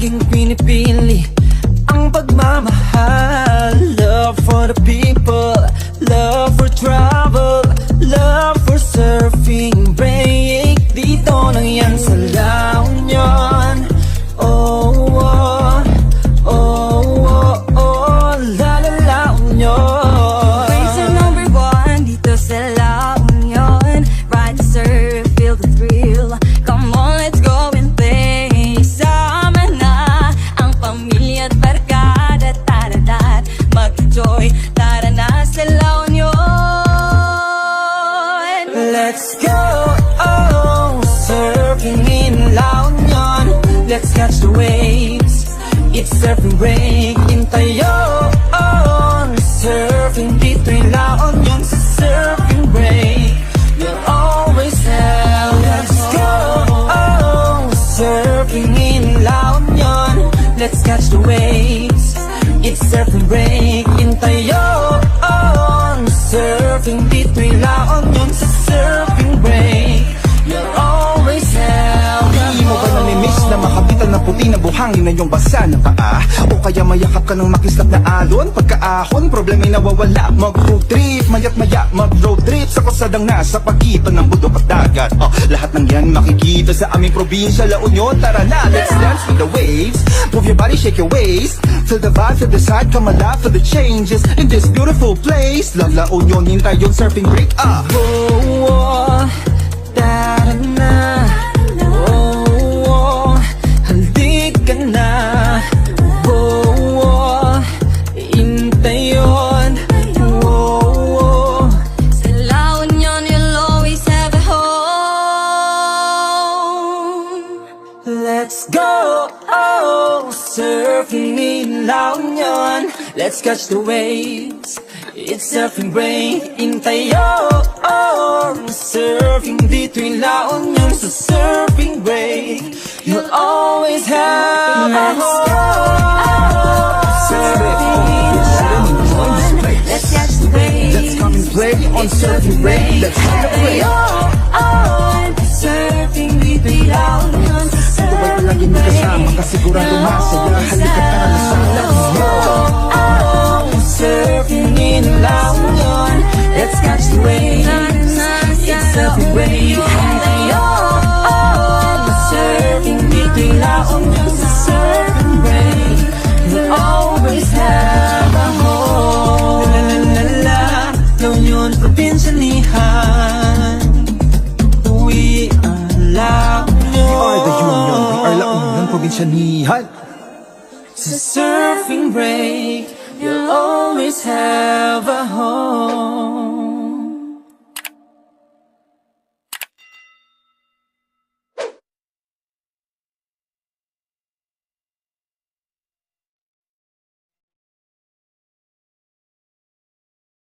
laging pinipili ang pagmamahal. Love for the people, love for travel, love for surfing break. Dito lang yan sa La Union. Oh, oh, oh, oh, oh, La La La Union. Racer number one dito sa La Union. Ride to surf, feel the thrill. Come on, let's go and play. Sama na ang pamilya at barkada. Tara-tat, mag-enjoy. Tara na sa La Union. Let's go, oh, surfing in La Union. Let's catch the waves, it's surfing break in tayo. Oh, surfing dito in La Union sa surfing break. You'll always have. Let's go, oh, surfing in La Union. Let's catch the waves, it's surfing break in tayo. Oh, surfing dito in La Union sa surfing break. You'll always have. Di mo ba namimiss na makapitan ng puti na buhangin na iyong basa ng paa? O kaya mayakap ka ng makislap na alon? Pagkaahon, problema'y nawawala. Mag-road trip, maya't maya mag-road trip sa kusadang nasa pagitan ng bundok at dagat. Lahat ng yan makikita sa aming probinsya, La Union. Tara na, let's dance with the waves. Move your body, shake your waist. Feel the vibe, feel the side, come alive for the changes in this beautiful place. Love La Union, hintay yung surfing break. Oh, oh, tara na. Oh, oh, halika ka na. Oh, oh, hintay yun. Oh, oh, Sa La Union, you'll always have a home. let's go, oh, surfing in La Union. Let's catch the waves, it's surfing break in tayo. Oh, surfing dito in La Union sa surfing break. You'll always have a home. Surfing in La Union. Let's catch the waves, Let's come and play on surfing break. Let's come and play. surfing dito in La Union sa Ito ba'y surfing palaging magkasama, kasigurado masaya. Halika tara na sa La Union. Surfing in La Union. Let's catch the waves, it's surfing break. Surfing dito in La Union sa surfing break. You'll always have a home. La la la la, La Union, probinsyahan. We are La We are the Union, we are La Union. Union, probinsyanihan. Sa surfing break, you'll always have